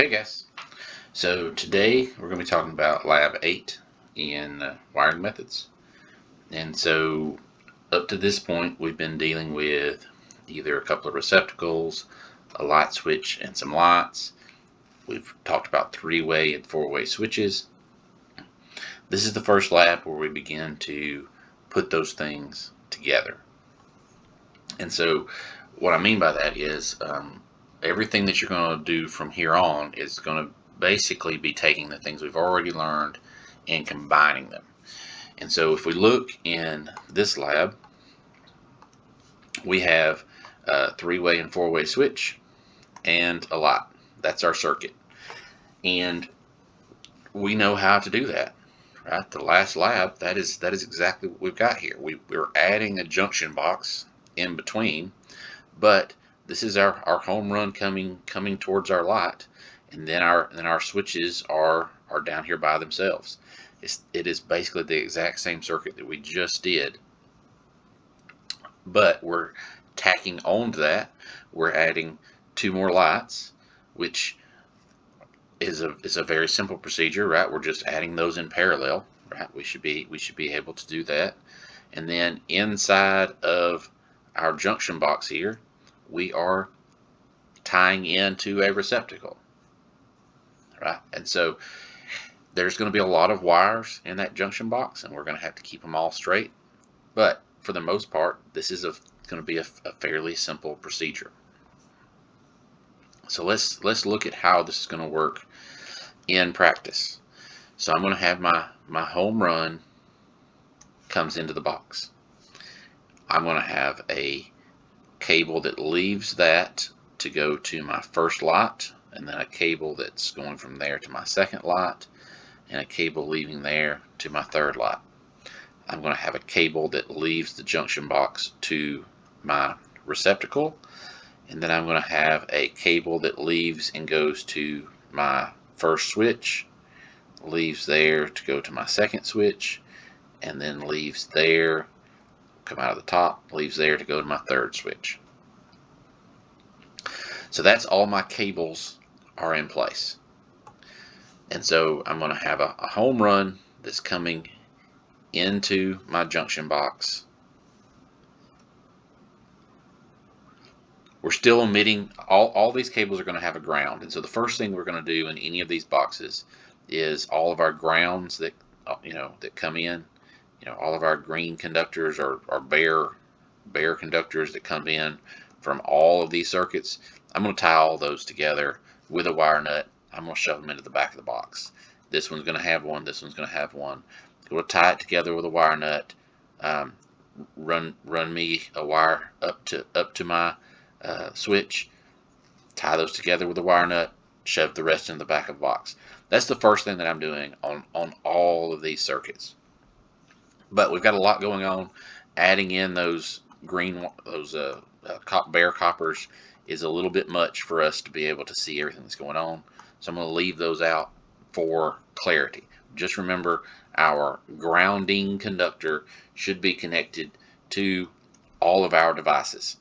Hey guys, so today we're going to be talking about Lab 8 in wiring methods. And so up to this point we've been dealing with either a couple of receptacles, a light switch and some lights. We've talked about three-way and four-way switches. This is the first lab where we begin to put those things together. And so what I mean by that is everything that you're going to do from here on is going to basically be taking the things we've already learned and combining them. And so if we look in this lab, we have a three-way and four-way switch and a light. That's our circuit. And we know how to do that, right? The last lab, that is exactly what we've got here. We're adding a junction box in between, but this is our home run coming towards our light, and then our switches are down here by themselves. It is basically the exact same circuit that we just did, but we're tacking on to that. We're adding two more lights, which is a very simple procedure, right? We're just adding those in parallel, right? We should be able to do that. And then inside of our junction box here, we are tying into a receptacle, right? And so there's going to be a lot of wires in that junction box, and we're going to have to keep them all straight. But for the most part, this is going to be a fairly simple procedure. So let's look at how this is going to work in practice. So I'm going to have my home run comes into the box. I'm going to have a cable that leaves that to go to my first light, and then a cable that's going from there to my second light, and a cable leaving there to my third light. I'm going to have a cable that leaves the junction box to my receptacle, and then I'm going to have a cable that leaves and goes to my first switch, leaves there to go to my second switch, and then leaves there, come out of the top, leaves there to go to my third switch. So that's all my cables are in place. And so I'm going to have a home run that's coming into my junction box. We're still emitting, all these cables are going to have a ground. And so the first thing we're going to do in any of these boxes is all of our grounds that that come in, all of our green conductors or bare conductors that come in from all of these circuits. I'm going to tie all those together with a wire nut. I'm going to shove them into the back of the box. This one's going to have one. This one's going to have one. I'm going to tie it together with a wire nut. Run me a wire up to my switch. Tie those together with a wire nut. Shove the rest in the back of the box. That's the first thing that I'm doing on all of these circuits. But we've got a lot going on. Adding in those bare coppers is a little bit much for us to be able to see everything that's going on. So I'm going to leave those out for clarity. Just remember, our grounding conductor should be connected to all of our devices.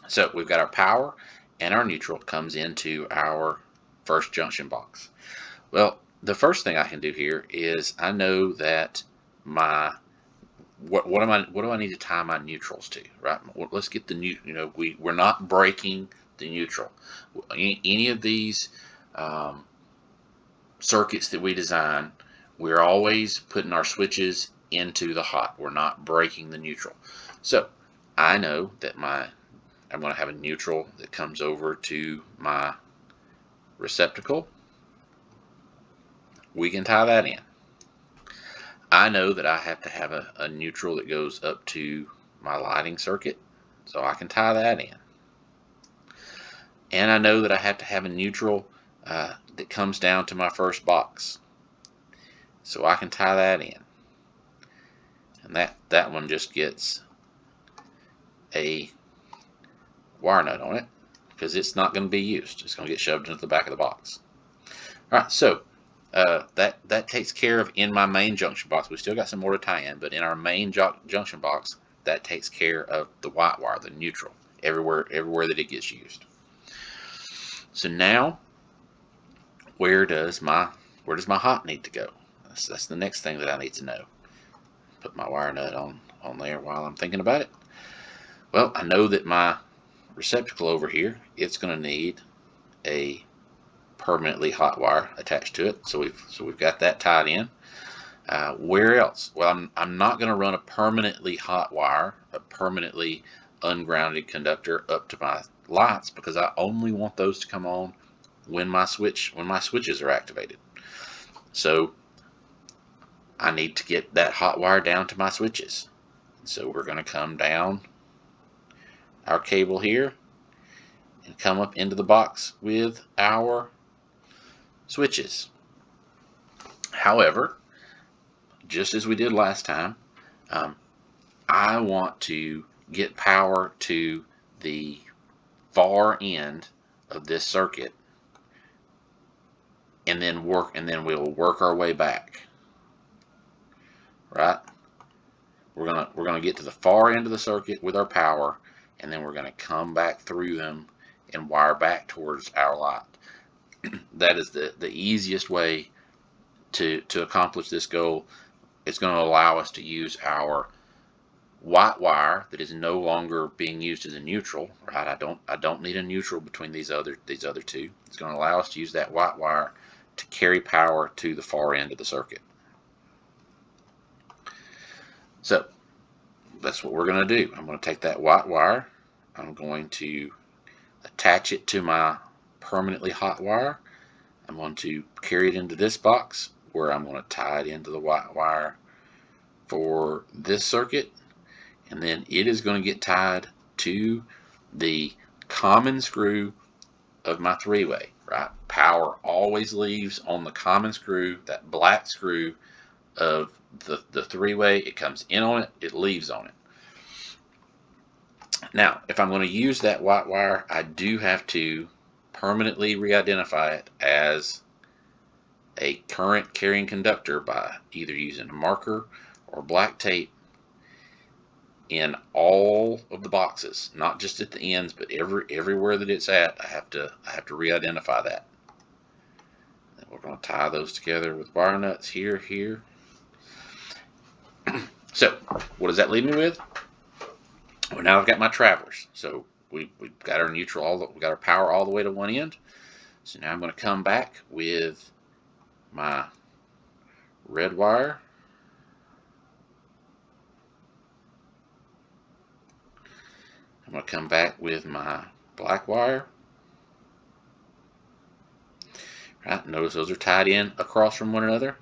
So we've got our power, and our neutral comes into our first junction box. Well, the first thing I can do here is I know that what do I need to tie my neutrals to, right? Let's get the we're not breaking the neutral. Any of these circuits that we design, we're always putting our switches into the hot. We're not breaking the neutral. So I know that I'm going to have a neutral that comes over to my receptacle. We can tie that in. I know that I have to have a neutral that goes up to my lighting circuit, so I can tie that in. And I know that I have to have a neutral that comes down to my first box, so I can tie that in. And that one just gets a wire nut on it because it's not going to be used. It's going to get shoved into the back of the box. All right, so that takes care of in my main junction box. We still got some more to tie in, but in our main junction box, that takes care of the white wire, the neutral, everywhere that it gets used. So now, where does my hot need to go? That's the next thing that I need to know. Put my wire nut on there while I'm thinking about it. Well, I know that my receptacle over here, it's going to need a permanently hot wire attached to it. So we've got that tied in. Where else? Well, I'm not going to run a permanently hot wire, a permanently ungrounded conductor up to my lights, because I only want those to come on when my switches are activated. So I need to get that hot wire down to my switches. So we're going to come down our cable here and come up into the box with our switches. However, just as we did last time, I want to get power to the far end of this circuit, and then we'll work our way back. Right? We're gonna get to the far end of the circuit with our power, and then we're gonna come back through them and wire back towards our light. That is the easiest way to accomplish this goal. It's going to allow us to use our white wire that is no longer being used as a neutral. Right? I don't need a neutral between these other two. It's going to allow us to use that white wire to carry power to the far end of the circuit. So that's what we're going to do. I'm going to take that white wire. I'm going to attach it to my permanently hot wire. I'm going to carry it into this box, where I'm going to tie it into the white wire for this circuit, and then it is going to get tied to the common screw of my three-way. Right? Power always leaves on the common screw, that black screw of the three-way. It comes in on it, it leaves on it. Now, if I'm going to use that white wire, I do have to permanently re-identify it as a current carrying conductor by either using a marker or black tape in all of the boxes, not just at the ends, but everywhere that it's at. I have to re-identify that. And we're going to tie those together with wire nuts here. So what does that leave me with? Well, now I've got my travelers. So we've got our neutral, we got our power all the way to one end. So now I'm going to come back with my red wire. I'm going to come back with my black wire. Right, notice those are tied in across from one another.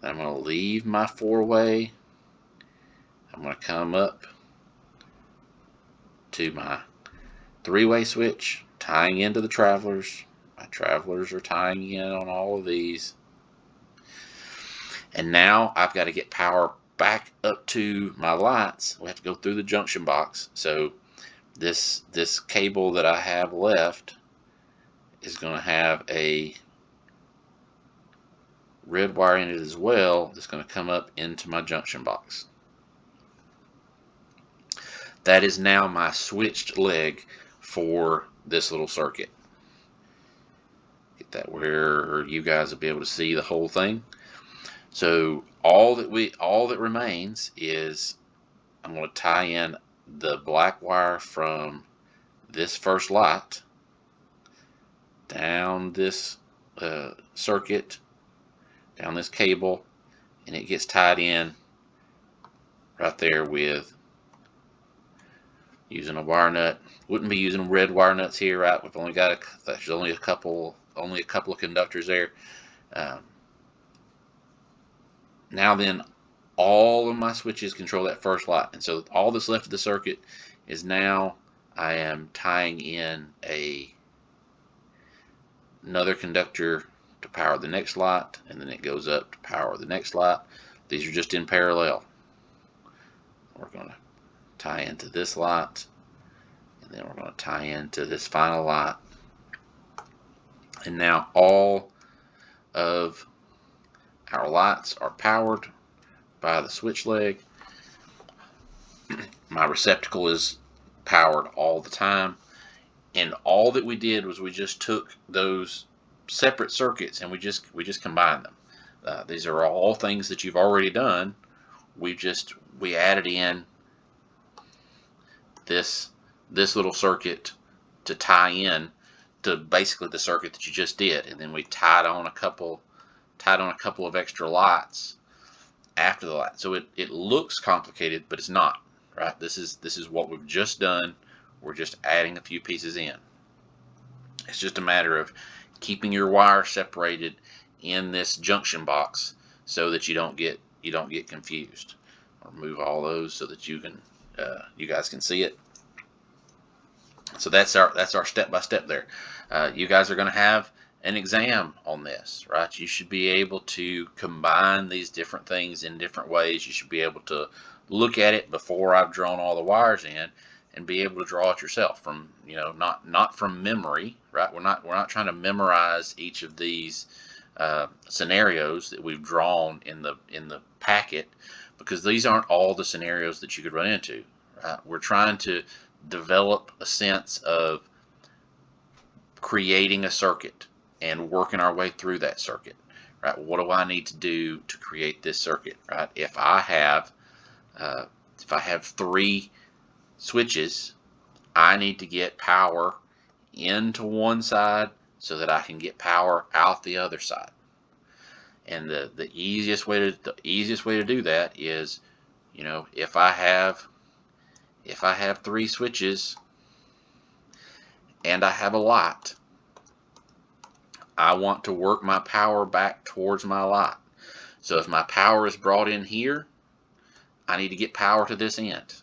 Then I'm going to leave my four-way. I'm going to come up to my three-way switch, tying into the travelers. My travelers are tying in on all of these. And now I've got to get power back up to my lights. We have to go through the junction box. So this cable that I have left is going to have a red wire in it as well. That's going to come up into my junction box. That is now my switched leg for this little circuit. Get that where you guys will be able to see the whole thing. So all that remains is I'm going to tie in the black wire from this first light down this circuit, down this cable, and it gets tied in right there with using a wire nut. Wouldn't be using red wire nuts here, right? We've only got there's only a couple of conductors there. Now then, all of my switches control that first light, and so all that's left of the circuit is now I am tying in another conductor to power the next light, and then it goes up to power the next light. These are just in parallel. We're going to tie into this light, and then we're going to tie into this final light. And now all of our lights are powered by the switch leg. My receptacle is powered all the time. And all that we did was we just took those separate circuits and we just combined them. These are all things that you've already done. We added in this little circuit to tie in to basically the circuit that you just did, and then we tied on a couple of extra lights after the light. So it looks complicated, but it's not, right? This is what we've just done. We're just adding a few pieces in. It's just a matter of keeping your wire separated in this junction box so that you don't get confused. I'll remove all those so that you guys can see it. So that's our step-by-step there. You guys are going to have an exam on this, right? You should be able to combine these different things in different ways. You should be able to look at it before I've drawn all the wires in and be able to draw it yourself from, not from memory, right? We're not trying to memorize each of these scenarios that we've drawn in the packet, because these aren't all the scenarios that you could run into, right? We're trying to develop a sense of creating a circuit and working our way through that circuit, right? What do I need to do to create this circuit, right? If I have 3 switches, I need to get power into one side so that I can get power out the other side. And the easiest way to do that is, if I have 3 switches and I have a light, I want to work my power back towards my light. So if my power is brought in here, I need to get power to this end.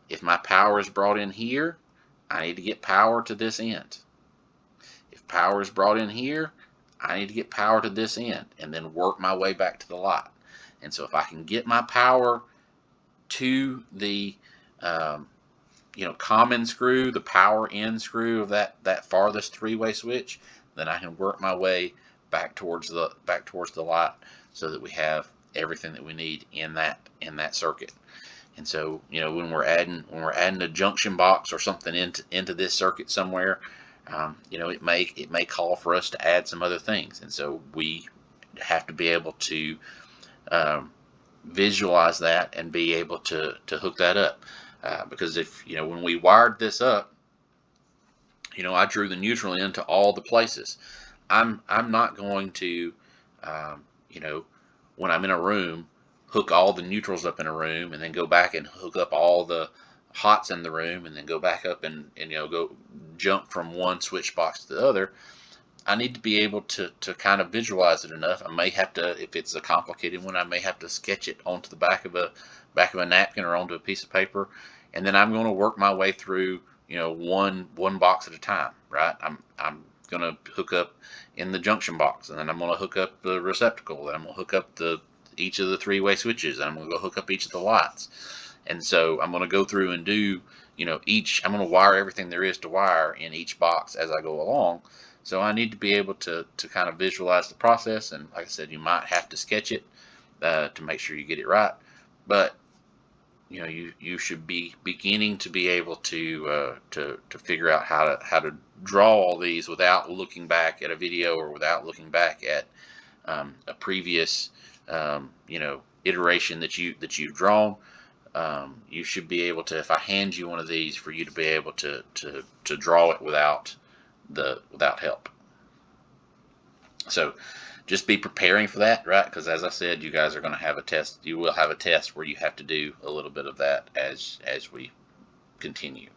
If my power is brought in here, I need to get power to this end. If power is brought in here, I need to get power to this end and then work my way back to the light. And so if I can get my power to the common screw, the power in screw of that farthest 3-way switch, then I can work my way back towards the light so that we have everything that we need in that circuit. And so, when we're adding a junction box or something into this circuit somewhere, it may call for us to add some other things. And so we have to be able to visualize that and be able to hook that up. Because if, when we wired this up, I drew the neutral into all the places. I'm not going to, when I'm in a room, hook all the neutrals up in a room and then go back and hook up all the hots in the room and then go back up and go jump from one switch box to the other. I need to be able to kind of visualize it enough. I may have to, if it's a complicated one, I may have to sketch it onto the back of a napkin or onto a piece of paper, and then I'm going to work my way through, one box at a time, right? I'm going to hook up in the junction box, and then I'm going to hook up the receptacle, then I'm going to hook up each of the 3-way switches, and I'm going to go hook up each of the lights. And so I'm going to go through and do, I'm going to wire everything there is to wire in each box as I go along. So I need to be able to kind of visualize the process, and like I said, you might have to sketch it to make sure you get it right. But you should be beginning to be able to figure out how to draw all these without looking back at a video or without looking back at a previous iteration that you've drawn. You should be able to, if I hand you one of these, for you to be able to draw it without help. So just be preparing for that, right? Because as I said, you guys are going to have a test. You will have a test where you have to do a little bit of that as we continue.